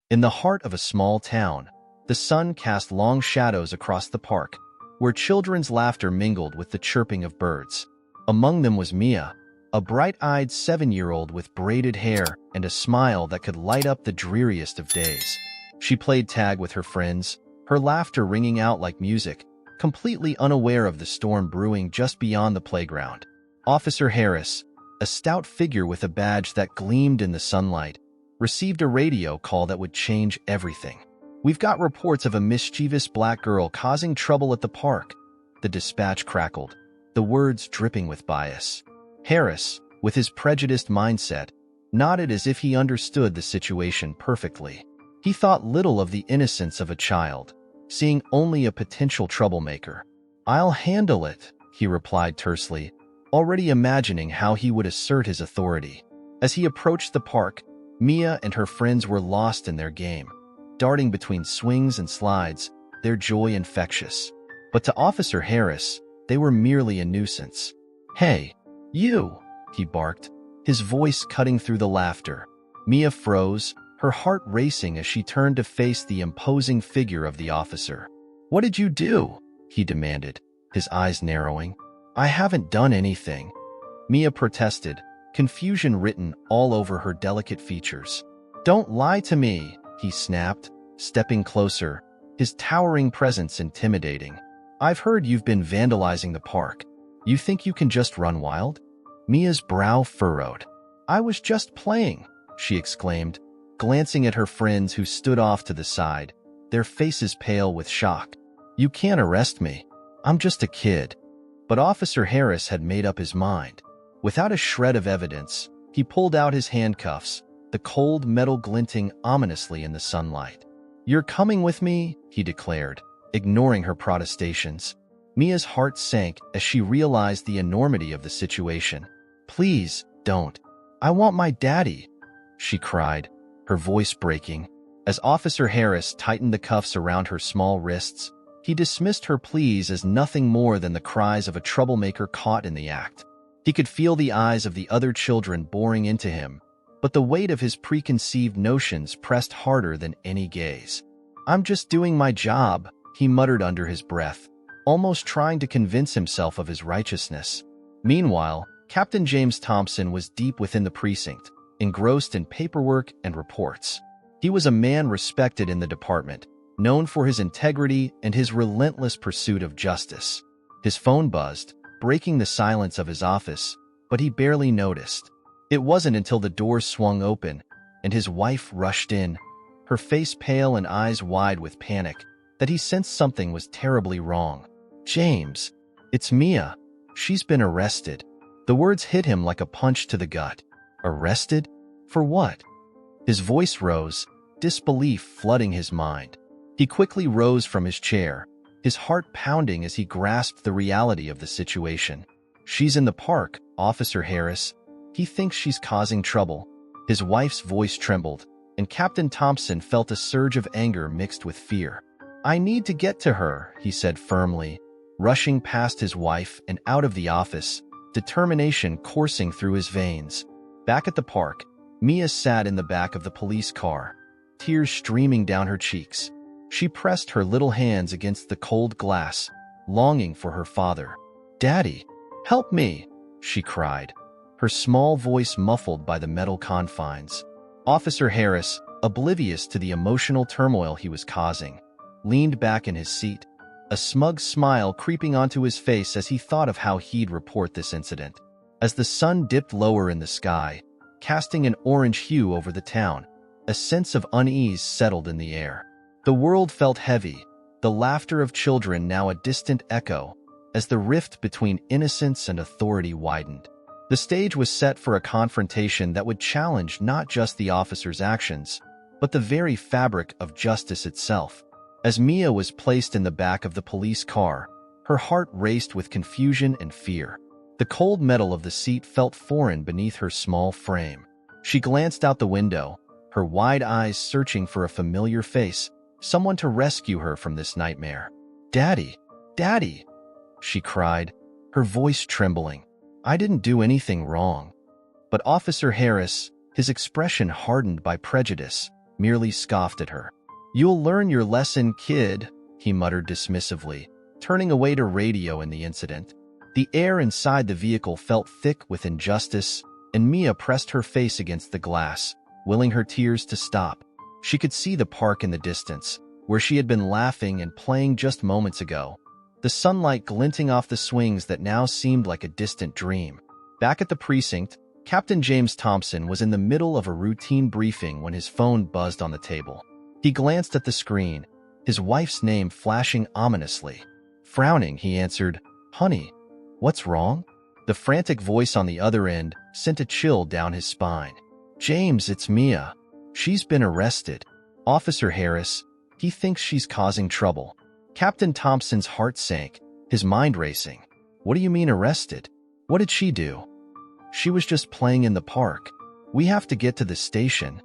In the heart of a small town, the sun cast long shadows across the park, where children's laughter mingled with the chirping of birds. Among them was Mia, a bright-eyed 7-year-old with braided hair and a smile that could light up the dreariest of days. She played tag with her friends, her laughter ringing out like music, completely unaware of the storm brewing just beyond the playground. Officer Harris, a stout figure with a badge that gleamed in the sunlight, received a radio call that would change everything. "We've got reports of a mischievous black girl causing trouble at the park," the dispatch crackled, the words dripping with bias. Harris, with his prejudiced mindset, nodded as if he understood the situation perfectly. He thought little of the innocence of a child, seeing only a potential troublemaker. "I'll handle it," he replied tersely, already imagining how he would assert his authority. As he approached the park, Mia and her friends were lost in their game, darting between swings and slides, their joy infectious. But to Officer Harris, they were merely a nuisance. "Hey, you!" he barked, his voice cutting through the laughter. Mia froze, her heart racing as she turned to face the imposing figure of the officer. "What did you do?" he demanded, his eyes narrowing. "I haven't done anything," Mia protested, confusion written all over her delicate features. "Don't lie to me," he snapped, stepping closer, his towering presence intimidating. "I've heard you've been vandalizing the park. You think you can just run wild?" Mia's brow furrowed. "I was just playing," she exclaimed, glancing at her friends who stood off to the side, their faces pale with shock. "You can't arrest me. I'm just a kid." But Officer Harris had made up his mind. Without a shred of evidence, he pulled out his handcuffs, the cold metal glinting ominously in the sunlight. "You're coming with me," he declared, ignoring her protestations. Mia's heart sank as she realized the enormity of the situation. "Please, don't. I want my daddy," she cried, her voice breaking. As Officer Harris tightened the cuffs around her small wrists, he dismissed her pleas as nothing more than the cries of a troublemaker caught in the act. He could feel the eyes of the other children boring into him, but the weight of his preconceived notions pressed harder than any gaze. "I'm just doing my job," he muttered under his breath, almost trying to convince himself of his righteousness. Meanwhile, Captain James Thompson was deep within the precinct, engrossed in paperwork and reports. He was a man respected in the department, known for his integrity and his relentless pursuit of justice. His phone buzzed, breaking the silence of his office, but he barely noticed. It wasn't until the door swung open and his wife rushed in, her face pale and eyes wide with panic, that he sensed something was terribly wrong. "James, it's Mia. She's been arrested." The words hit him like a punch to the gut. "Arrested? For what?" His voice rose, disbelief flooding his mind. He quickly rose from his chair, his heart pounding as he grasped the reality of the situation. "She's in the park, Officer Harris. He thinks she's causing trouble." His wife's voice trembled, and Captain Thompson felt a surge of anger mixed with fear. "I need to get to her," he said firmly, rushing past his wife and out of the office, determination coursing through his veins. Back at the park, Mia sat in the back of the police car, tears streaming down her cheeks. She pressed her little hands against the cold glass, longing for her father. "Daddy, help me," she cried, her small voice muffled by the metal confines. Officer Harris, oblivious to the emotional turmoil he was causing, leaned back in his seat, a smug smile creeping onto his face as he thought of how he'd report this incident. As the sun dipped lower in the sky, casting an orange hue over the town, a sense of unease settled in the air. The world felt heavy, the laughter of children now a distant echo, as the rift between innocence and authority widened. The stage was set for a confrontation that would challenge not just the officer's actions, but the very fabric of justice itself. As Mia was placed in the back of the police car, her heart raced with confusion and fear. The cold metal of the seat felt foreign beneath her small frame. She glanced out the window, her wide eyes searching for a familiar face, someone to rescue her from this nightmare. "Daddy, Daddy," she cried, her voice trembling. "I didn't do anything wrong." But Officer Harris, his expression hardened by prejudice, merely scoffed at her. "You'll learn your lesson, kid," he muttered dismissively, turning away to radio in the incident. The air inside the vehicle felt thick with injustice, and Mia pressed her face against the glass, willing her tears to stop. She could see the park in the distance, where she had been laughing and playing just moments ago, the sunlight glinting off the swings that now seemed like a distant dream. Back at the precinct, Captain James Thompson was in the middle of a routine briefing when his phone buzzed on the table. He glanced at the screen, his wife's name flashing ominously. Frowning, he answered, "Honey, what's wrong?" The frantic voice on the other end sent a chill down his spine. "James, it's Mia. She's been arrested. Officer Harris, he thinks she's causing trouble." Captain Thompson's heart sank, his mind racing. "What do you mean arrested? What did she do?" "She was just playing in the park. We have to get to the station."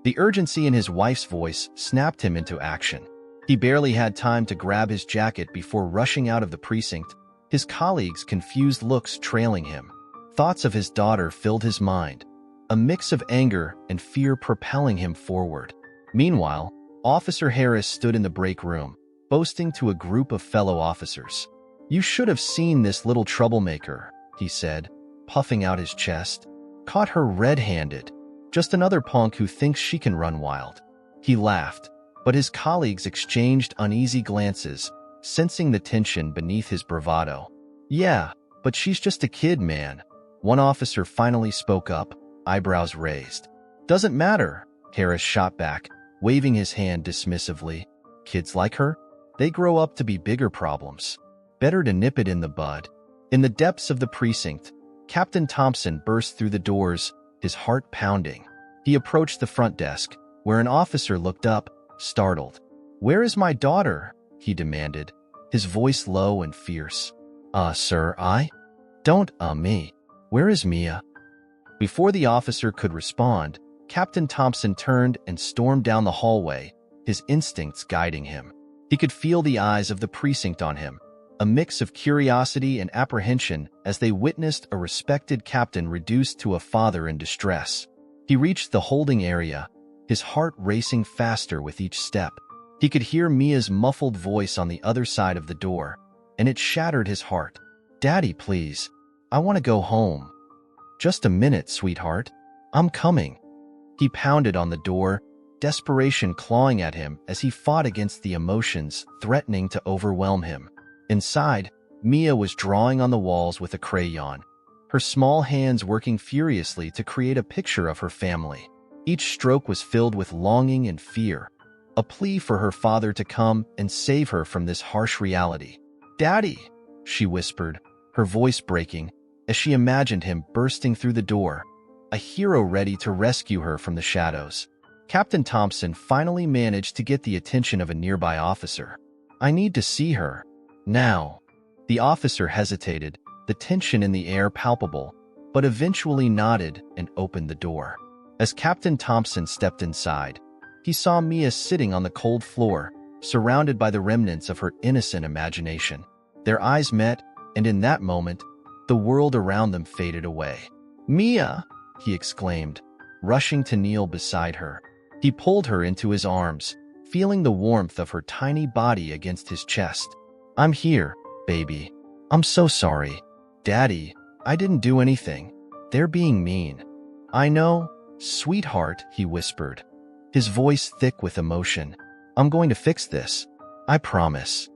The urgency in his wife's voice snapped him into action. He barely had time to grab his jacket before rushing out of the precinct, his colleagues' confused looks trailing him. Thoughts of his daughter filled his mind, a mix of anger and fear propelling him forward. Meanwhile, Officer Harris stood in the break room, boasting to a group of fellow officers. "You should have seen this little troublemaker," he said, puffing out his chest. "Caught her red-handed. Just another punk who thinks she can run wild." He laughed, but his colleagues exchanged uneasy glances, sensing the tension beneath his bravado. "Yeah, but she's just a kid, man." One officer finally spoke up, eyebrows raised. "Doesn't matter," Harris shot back, waving his hand dismissively. "Kids like her? They grow up to be bigger problems. Better to nip it in the bud." In the depths of the precinct, Captain Thompson burst through the doors, his heart pounding. He approached the front desk, where an officer looked up, startled. "Where is my daughter?" he demanded, his voice low and fierce. Sir, I? Don't, me. Where is Mia?" Before the officer could respond, Captain Thompson turned and stormed down the hallway, his instincts guiding him. He could feel the eyes of the precinct on him, a mix of curiosity and apprehension as they witnessed a respected captain reduced to a father in distress. He reached the holding area, his heart racing faster with each step. He could hear Mia's muffled voice on the other side of the door, and it shattered his heart. "Daddy, please. I want to go home." "Just a minute, sweetheart. I'm coming." He pounded on the door, desperation clawing at him as he fought against the emotions threatening to overwhelm him. Inside, Mia was drawing on the walls with a crayon, her small hands working furiously to create a picture of her family. Each stroke was filled with longing and fear, a plea for her father to come and save her from this harsh reality. "Daddy," she whispered, her voice breaking, as she imagined him bursting through the door, a hero ready to rescue her from the shadows. Captain Thompson finally managed to get the attention of a nearby officer. "I need to see her. Now." The officer hesitated, the tension in the air palpable, but eventually nodded and opened the door. As Captain Thompson stepped inside, he saw Mia sitting on the cold floor, surrounded by the remnants of her innocent imagination. Their eyes met, and in that moment, the world around them faded away. "Mia!" he exclaimed, rushing to kneel beside her. He pulled her into his arms, feeling the warmth of her tiny body against his chest. "I'm here, baby. I'm so sorry. Daddy, I didn't do anything. They're being mean." "I know, sweetheart," he whispered, his voice thick with emotion. "I'm going to fix this. I promise."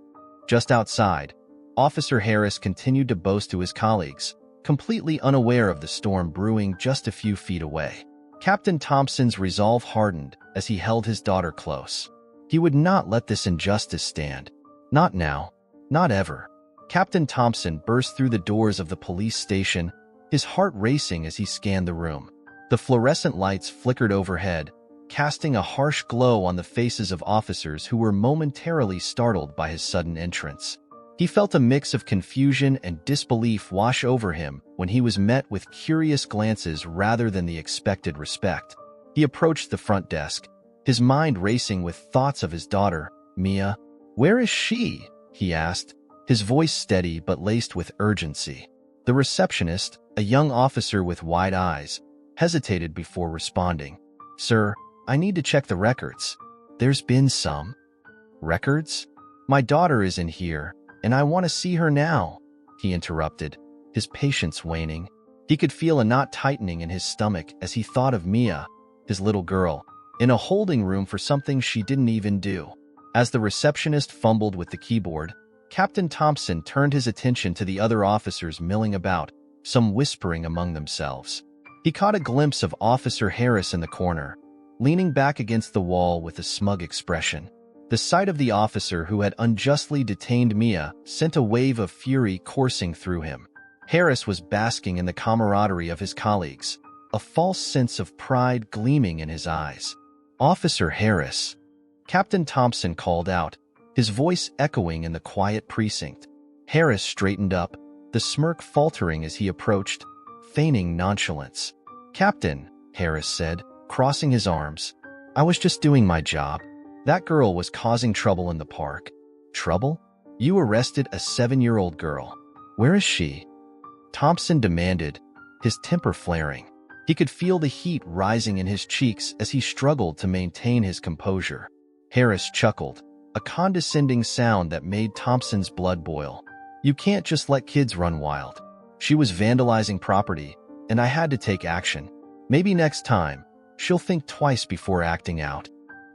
Just outside, Officer Harris continued to boast to his colleagues, completely unaware of the storm brewing just a few feet away. Captain Thompson's resolve hardened as he held his daughter close. He would not let this injustice stand. Not now. Not ever. Captain Thompson burst through the doors of the police station, his heart racing as he scanned the room. The fluorescent lights flickered overhead, casting a harsh glow on the faces of officers who were momentarily startled by his sudden entrance. He felt a mix of confusion and disbelief wash over him when he was met with curious glances rather than the expected respect. He approached the front desk, his mind racing with thoughts of his daughter, Mia. "Where is she?" he asked, his voice steady but laced with urgency. The receptionist, a young officer with wide eyes, hesitated before responding. "Sir, I need to check the records. There's been some. Records? My daughter is in here, and I want to see her now, he interrupted, his patience waning. He could feel a knot tightening in his stomach as he thought of Mia, his little girl, in a holding room for something she didn't even do. As the receptionist fumbled with the keyboard, Captain Thompson turned his attention to the other officers milling about, some whispering among themselves. He caught a glimpse of Officer Harris in the corner, leaning back against the wall with a smug expression. The sight of the officer who had unjustly detained Mia sent a wave of fury coursing through him. Harris was basking in the camaraderie of his colleagues, a false sense of pride gleaming in his eyes. "Officer Harris," Captain Thompson called out, his voice echoing in the quiet precinct. Harris straightened up, the smirk faltering as he approached, feigning nonchalance. "Captain," Harris said, crossing his arms, "I was just doing my job. That girl was causing trouble in the park." "Trouble? You arrested a 7-year-old girl. Where is she?" Thompson demanded, his temper flaring. He could feel the heat rising in his cheeks as he struggled to maintain his composure. Harris chuckled, a condescending sound that made Thompson's blood boil. "You can't just let kids run wild. She was vandalizing property, and I had to take action. Maybe next time, she'll think twice before acting out."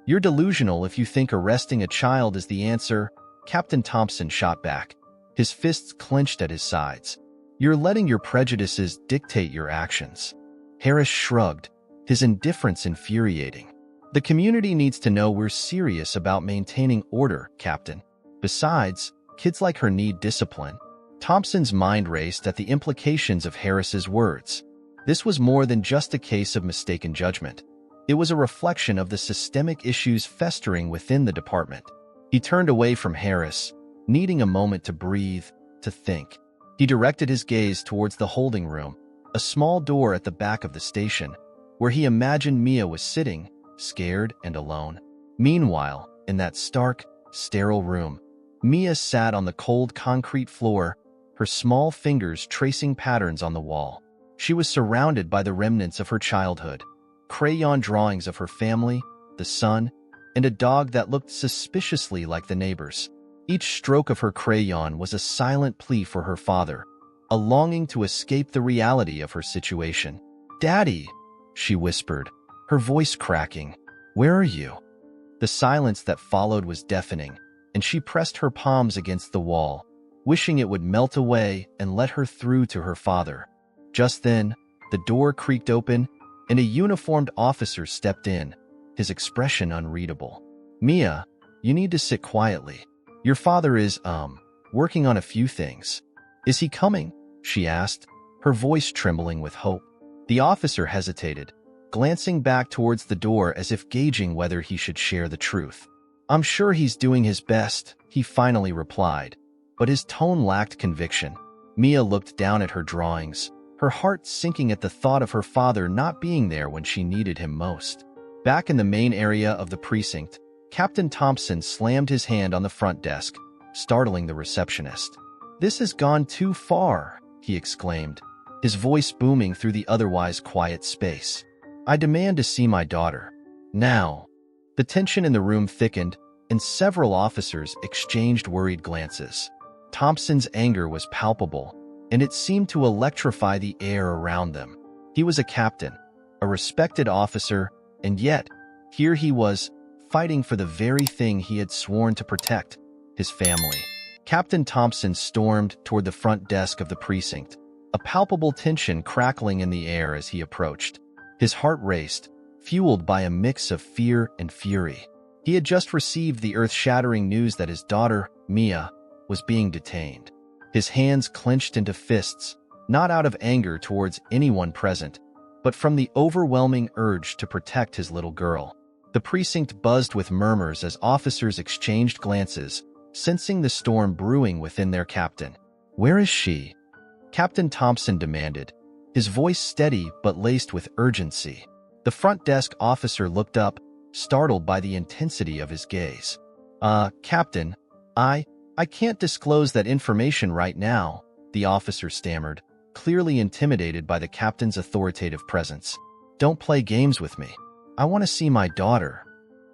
"You're delusional if you think arresting a child is the answer," Captain Thompson shot back, his fists clenched at his sides. "You're letting your prejudices dictate your actions." Harris shrugged, his indifference infuriating. "The community needs to know we're serious about maintaining order, Captain. Besides, kids like her need discipline." Thompson's mind raced at the implications of Harris's words. This was more than just a case of mistaken judgment. It was a reflection of the systemic issues festering within the department. He turned away from Harris, needing a moment to breathe, to think. He directed his gaze towards the holding room, a small door at the back of the station, where he imagined Mia was sitting, scared and alone. Meanwhile, in that stark, sterile room, Mia sat on the cold concrete floor, her small fingers tracing patterns on the wall. She was surrounded by the remnants of her childhood, crayon drawings of her family, the sun, and a dog that looked suspiciously like the neighbors. Each stroke of her crayon was a silent plea for her father, a longing to escape the reality of her situation. "Daddy," she whispered, her voice cracking, "where are you?" The silence that followed was deafening, and she pressed her palms against the wall, wishing it would melt away and let her through to her father. Just then, the door creaked open, and a uniformed officer stepped in, his expression unreadable. "Mia, you need to sit quietly. Your father is, working on a few things." "Is he coming?" she asked, her voice trembling with hope. The officer hesitated, glancing back towards the door as if gauging whether he should share the truth. "I'm sure he's doing his best," he finally replied, but his tone lacked conviction. Mia looked down at her drawings, her heart sinking at the thought of her father not being there when she needed him most. Back in the main area of the precinct, Captain Thompson slammed his hand on the front desk, startling the receptionist. "This has gone too far," he exclaimed, his voice booming through the otherwise quiet space. "I demand to see my daughter. Now." The tension in the room thickened, and several officers exchanged worried glances. Thompson's anger was palpable, and it seemed to electrify the air around them. He was a captain, a respected officer, and yet, here he was, fighting for the very thing he had sworn to protect, his family. Captain Thompson stormed toward the front desk of the precinct, a palpable tension crackling in the air as he approached. His heart raced, fueled by a mix of fear and fury. He had just received the earth-shattering news that his daughter, Mia, was being detained. His hands clenched into fists, not out of anger towards anyone present, but from the overwhelming urge to protect his little girl. The precinct buzzed with murmurs as officers exchanged glances, sensing the storm brewing within their captain. "Where is she?" Captain Thompson demanded, his voice steady but laced with urgency. The front desk officer looked up, startled by the intensity of his gaze. Captain, I can't disclose that information right now," the officer stammered, clearly intimidated by the captain's authoritative presence. "Don't play games with me." I want to see my daughter.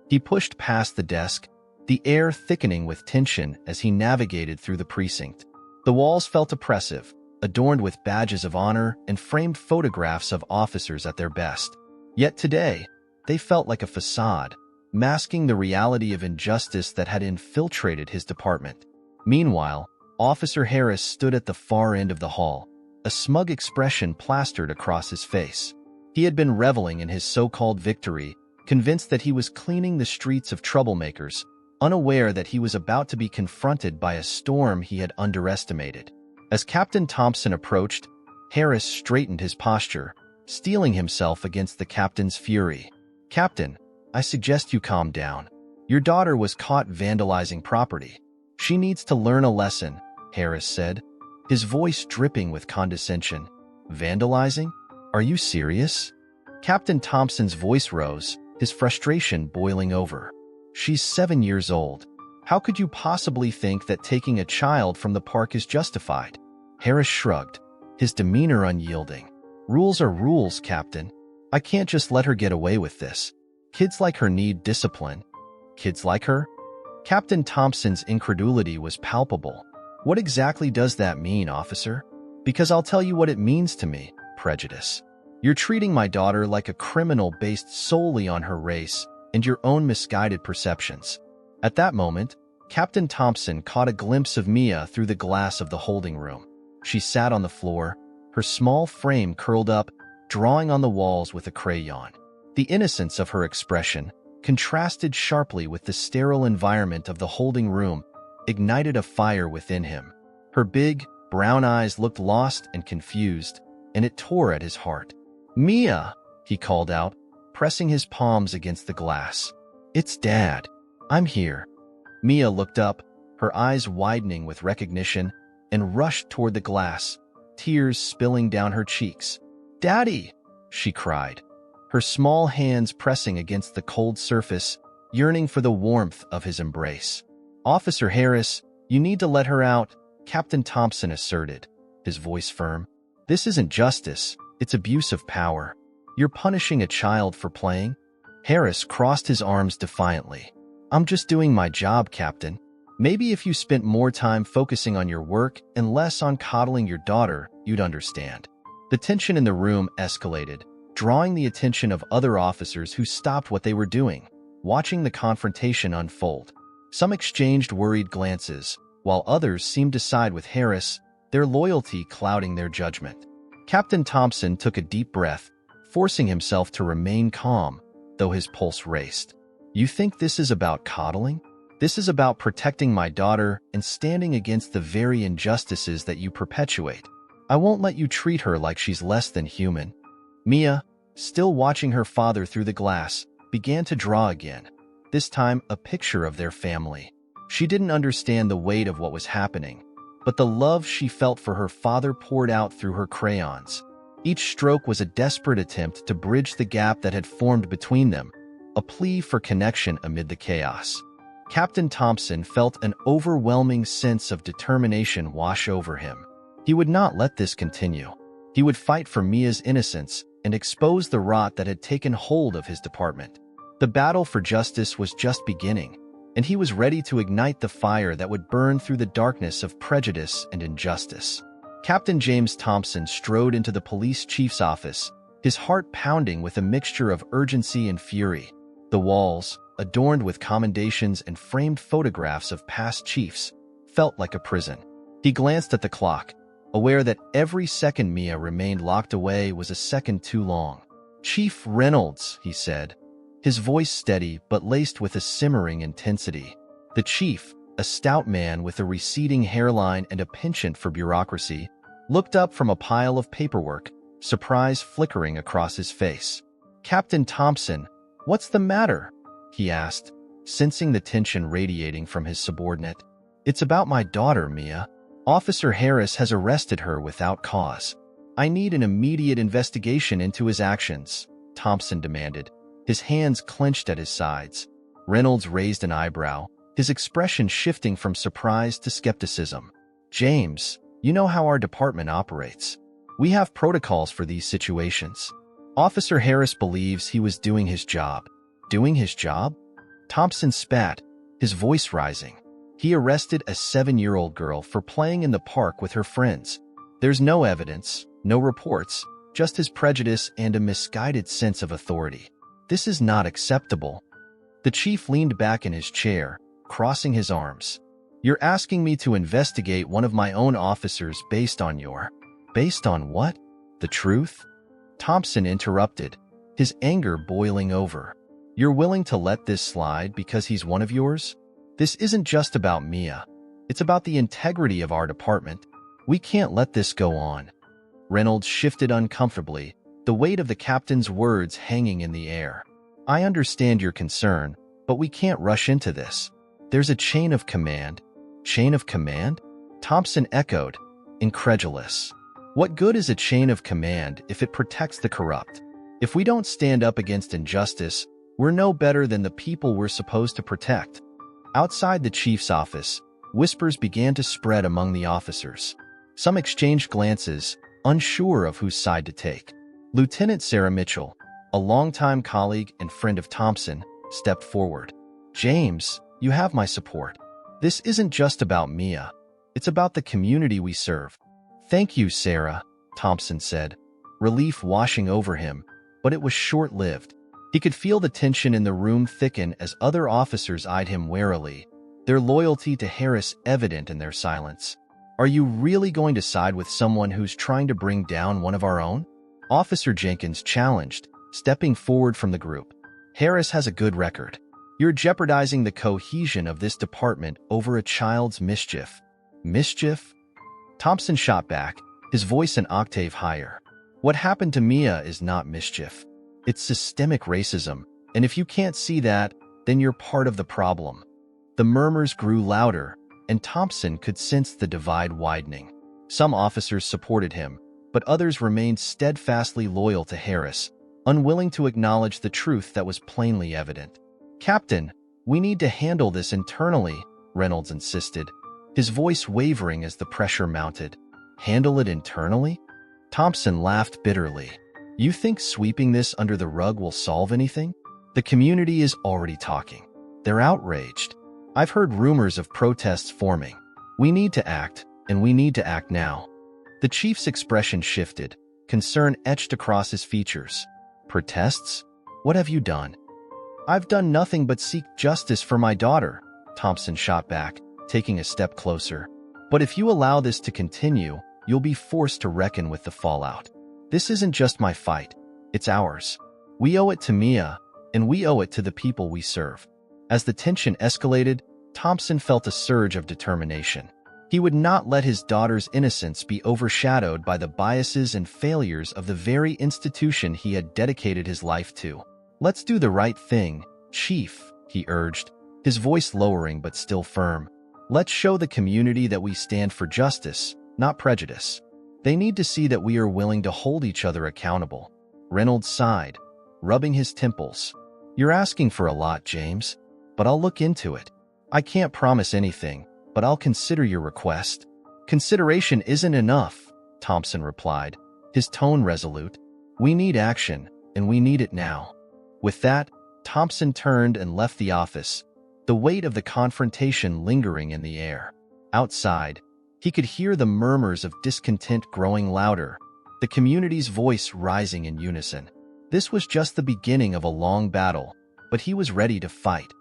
He pushed past the desk, the air thickening with tension as he navigated through the precinct. The walls felt oppressive, adorned with badges of honor and framed photographs of officers at their best. Yet today, they felt like a facade, masking the reality of injustice that had infiltrated his department. Meanwhile, Officer Harris stood at the far end of the hall, a smug expression plastered across his face. He had been reveling in his so-called victory, convinced that he was cleaning the streets of troublemakers, unaware that he was about to be confronted by a storm he had underestimated. As Captain Thompson approached, Harris straightened his posture, steeling himself against the captain's fury. "Captain, I suggest you calm down. Your daughter was caught vandalizing property. She needs to learn a lesson," Harris said, his voice dripping with condescension. "Vandalizing? Are you serious?" Captain Thompson's voice rose, his frustration boiling over. "She's 7 years old. How could you possibly think that taking a child from the park is justified?" Harris shrugged, his demeanor unyielding. "Rules are rules, Captain. I can't just let her get away with this. Kids like her need discipline." "Kids like her?" Captain Thompson's incredulity was palpable. "What exactly does that mean, officer?" "Because I'll tell you what it means to me: prejudice. You're treating my daughter like a criminal based solely on her race and your own misguided perceptions." At that moment, Captain Thompson caught a glimpse of Mia through the glass of the holding room. She sat on the floor, her small frame curled up, drawing on the walls with a crayon. The innocence of her expression, contrasted sharply with the sterile environment of the holding room, ignited a fire within him. Her big, brown eyes looked lost and confused, and it tore at his heart. "Mia," he called out, pressing his palms against the glass. "It's Dad. I'm here." Mia looked up, her eyes widening with recognition, and rushed toward the glass, tears spilling down her cheeks. "Daddy!" she cried, her small hands pressing against the cold surface, yearning for the warmth of his embrace. "Officer Harris, you need to let her out," Captain Thompson asserted, his voice firm. "This isn't justice, it's abuse of power. You're punishing a child for playing." Harris crossed his arms defiantly. "I'm just doing my job, Captain. Maybe if you spent more time focusing on your work and less on coddling your daughter, you'd understand." The tension in the room escalated, drawing the attention of other officers who stopped what they were doing, watching the confrontation unfold. Some exchanged worried glances, while others seemed to side with Harris, their loyalty clouding their judgment. Captain Thompson took a deep breath, forcing himself to remain calm, though his pulse raced. "You think this is about coddling? This is about protecting my daughter and standing against the very injustices that you perpetuate. I won't let you treat her like she's less than human." Mia, still watching her father through the glass, began to draw again, this time a picture of their family. She didn't understand the weight of what was happening, but the love she felt for her father poured out through her crayons. Each stroke was a desperate attempt to bridge the gap that had formed between them, a plea for connection amid the chaos. Captain Thompson felt an overwhelming sense of determination wash over him. He would not let this continue. He would fight for Mia's innocence and expose the rot that had taken hold of his department. The battle for justice was just beginning, and he was ready to ignite the fire that would burn through the darkness of prejudice and injustice. Captain James Thompson strode into the police chief's office, his heart pounding with a mixture of urgency and fury. The walls, adorned with commendations and framed photographs of past chiefs, felt like a prison. He glanced at the clock, aware that every second Mia remained locked away was a second too long. "Chief Reynolds," he said, his voice steady but laced with a simmering intensity. The chief, a stout man with a receding hairline and a penchant for bureaucracy, looked up from a pile of paperwork, surprise flickering across his face. "Captain Thompson, what's the matter?" he asked, sensing the tension radiating from his subordinate. "It's about my daughter, Mia. Officer Harris has arrested her without cause. I need an immediate investigation into his actions," Thompson demanded, his hands clenched at his sides. Reynolds raised an eyebrow, his expression shifting from surprise to skepticism. "James, you know how our department operates. We have protocols for these situations. Officer Harris believes he was doing his job. Doing his job? Thompson spat, his voice rising. He arrested a 7-year-old girl for playing in the park with her friends. There's no evidence, no reports, just his prejudice and a misguided sense of authority. This is not acceptable. The chief leaned back in his chair, crossing his arms. You're asking me to investigate one of my own officers based on what? The truth? Thompson interrupted, his anger boiling over. You're willing to let this slide because he's one of yours? This isn't just about Mia. It's about the integrity of our department. We can't let this go on. Reynolds shifted uncomfortably, the weight of the captain's words hanging in the air. I understand your concern, but we can't rush into this. There's a chain of command. Chain of command? Thompson echoed, incredulous. What good is a chain of command if it protects the corrupt? If we don't stand up against injustice, we're no better than the people we're supposed to protect. Outside the chief's office, whispers began to spread among the officers. Some exchanged glances, unsure of whose side to take. Lieutenant Sarah Mitchell, a longtime colleague and friend of Thompson, stepped forward. James, you have my support. This isn't just about Mia. It's about the community we serve. Thank you, Sarah, Thompson said, relief washing over him, but it was short-lived. He could feel the tension in the room thicken as other officers eyed him warily, their loyalty to Harris evident in their silence. Are you really going to side with someone who's trying to bring down one of our own? Officer Jenkins challenged, stepping forward from the group. Harris has a good record. You're jeopardizing the cohesion of this department over a child's mischief. Mischief? Thompson shot back, his voice an octave higher. What happened to Mia is not mischief. It's systemic racism, and if you can't see that, then you're part of the problem. The murmurs grew louder, and Thompson could sense the divide widening. Some officers supported him, but others remained steadfastly loyal to Harris, unwilling to acknowledge the truth that was plainly evident. Captain, we need to handle this internally, Reynolds insisted, his voice wavering as the pressure mounted. Handle it internally? Thompson laughed bitterly. You think sweeping this under the rug will solve anything? The community is already talking. They're outraged. I've heard rumors of protests forming. We need to act, and we need to act now. The chief's expression shifted, concern etched across his features. Protests? What have you done? I've done nothing but seek justice for my daughter, Thompson shot back, taking a step closer. But if you allow this to continue, you'll be forced to reckon with the fallout. This isn't just my fight. It's ours. We owe it to Mia, and we owe it to the people we serve. As the tension escalated, Thompson felt a surge of determination. He would not let his daughter's innocence be overshadowed by the biases and failures of the very institution he had dedicated his life to. Let's do the right thing, Chief, he urged, his voice lowering but still firm. Let's show the community that we stand for justice, not prejudice. They need to see that we are willing to hold each other accountable. Reynolds sighed, rubbing his temples. You're asking for a lot, James, but I'll look into it. I can't promise anything, but I'll consider your request. Consideration isn't enough, Thompson replied, his tone resolute. We need action, and we need it now. With that, Thompson turned and left the office, the weight of the confrontation lingering in the air. Outside, he could hear the murmurs of discontent growing louder, the community's voice rising in unison. This was just the beginning of a long battle, but he was ready to fight.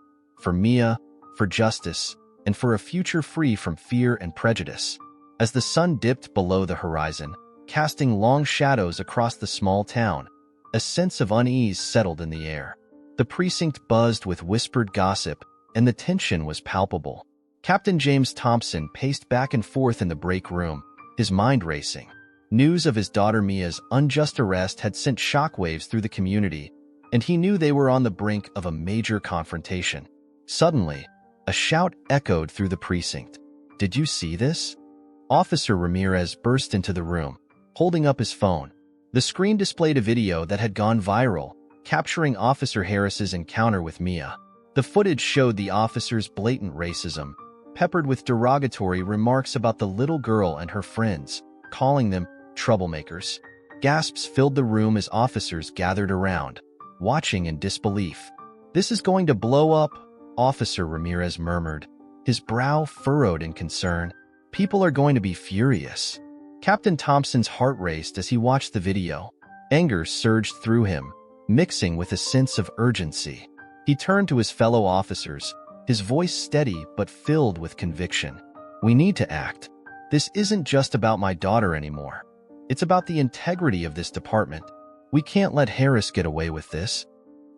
For Mia, for justice, and for a future free from fear and prejudice. As the sun dipped below the horizon, casting long shadows across the small town, a sense of unease settled in the air. The precinct buzzed with whispered gossip, and the tension was palpable. Captain James Thompson paced back and forth in the break room, his mind racing. News of his daughter Mia's unjust arrest had sent shockwaves through the community, and he knew they were on the brink of a major confrontation. Suddenly, a shout echoed through the precinct. Did you see this? Officer Ramirez burst into the room, holding up his phone. The screen displayed a video that had gone viral, capturing Officer Harris's encounter with Mia. The footage showed the officer's blatant racism, peppered with derogatory remarks about the little girl and her friends, calling them troublemakers. Gasps filled the room as officers gathered around, watching in disbelief. "This is going to blow up," Officer Ramirez murmured, his brow furrowed in concern. "People are going to be furious." Captain Thompson's heart raced as he watched the video. Anger surged through him, mixing with a sense of urgency. He turned to his fellow officers, his voice steady but filled with conviction. "We need to act. This isn't just about my daughter anymore. It's about the integrity of this department. We can't let Harris get away with this."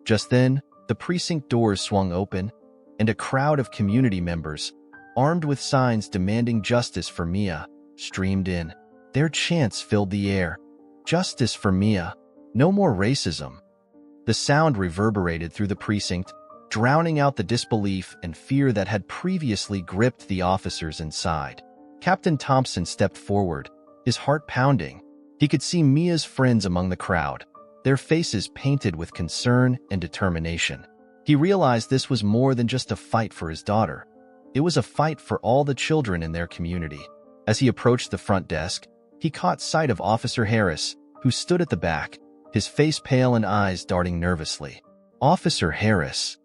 Just then, the precinct doors swung open, and a crowd of community members, armed with signs demanding justice for Mia, streamed in. Their chants filled the air. "Justice for Mia. No more racism." The sound reverberated through the precinct, drowning out the disbelief and fear that had previously gripped the officers inside. Captain Thompson stepped forward, his heart pounding. He could see Mia's friends among the crowd, their faces painted with concern and determination. He realized this was more than just a fight for his daughter. It was a fight for all the children in their community. As he approached the front desk, he caught sight of Officer Harris, who stood at the back, his face pale and eyes darting nervously. "Officer Harris,"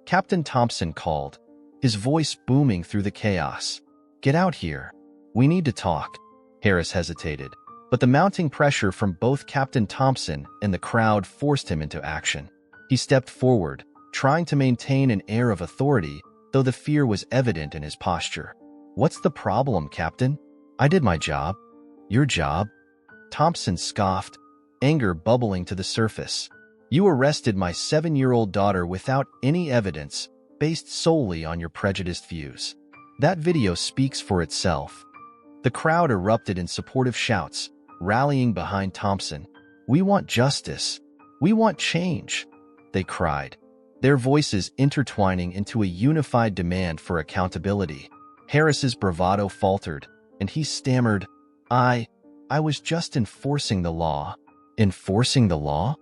Captain Thompson called, his voice booming through the chaos. "Get out here. We need to talk." Harris hesitated, but the mounting pressure from both Captain Thompson and the crowd forced him into action. He stepped forward, trying to maintain an air of authority, though the fear was evident in his posture. "What's the problem, Captain? I did my job." "Your job?" Thompson scoffed, anger bubbling to the surface. "You arrested my 7-year-old daughter without any evidence, based solely on your prejudiced views. That video speaks for itself." The crowd erupted in supportive shouts, rallying behind Thompson. "We want justice. We want change," they cried, their voices intertwining into a unified demand for accountability. Harris's bravado faltered, and he stammered, I was just enforcing the law." "Enforcing the law?"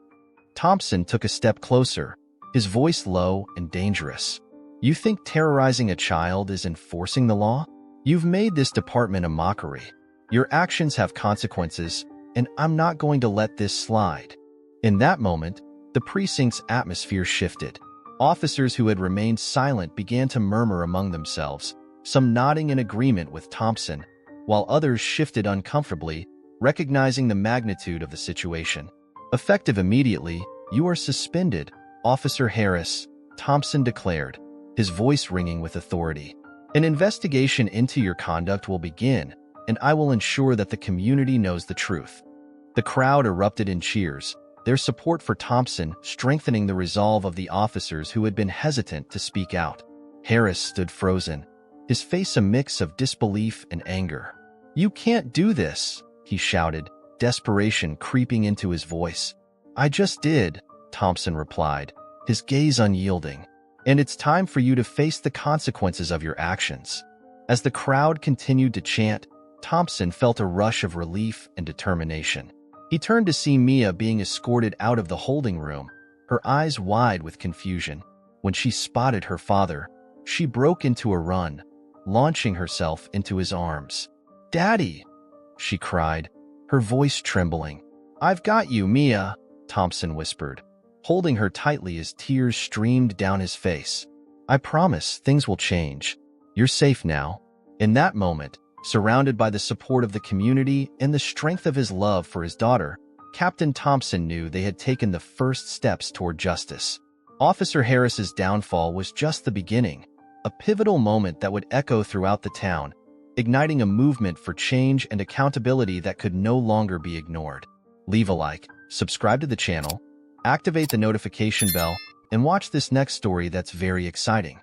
Thompson took a step closer, his voice low and dangerous. "You think terrorizing a child is enforcing the law? You've made this department a mockery. Your actions have consequences, and I'm not going to let this slide." In that moment, the precinct's atmosphere shifted. Officers who had remained silent began to murmur among themselves, some nodding in agreement with Thompson, while others shifted uncomfortably, recognizing the magnitude of the situation. "Effective immediately, you are suspended, Officer Harris," Thompson declared, his voice ringing with authority. "An investigation into your conduct will begin, and I will ensure that the community knows the truth." The crowd erupted in cheers, their support for Thompson strengthening the resolve of the officers who had been hesitant to speak out. Harris stood frozen, his face a mix of disbelief and anger. "You can't do this," he shouted, desperation creeping into his voice. "I just did," Thompson replied, his gaze unyielding. "And it's time for you to face the consequences of your actions." As the crowd continued to chant, Thompson felt a rush of relief and determination. He turned to see Mia being escorted out of the holding room, her eyes wide with confusion. When she spotted her father, she broke into a run, launching herself into his arms. "Daddy!" she cried, her voice trembling. "I've got you, Mia," Thompson whispered, holding her tightly as tears streamed down his face. "I promise things will change. You're safe now." In that moment, surrounded by the support of the community and the strength of his love for his daughter, Captain Thompson knew they had taken the first steps toward justice. Officer Harris's downfall was just the beginning, a pivotal moment that would echo throughout the town, igniting a movement for change and accountability that could no longer be ignored. Leave a like, subscribe to the channel, activate the notification bell, and watch this next story that's very exciting.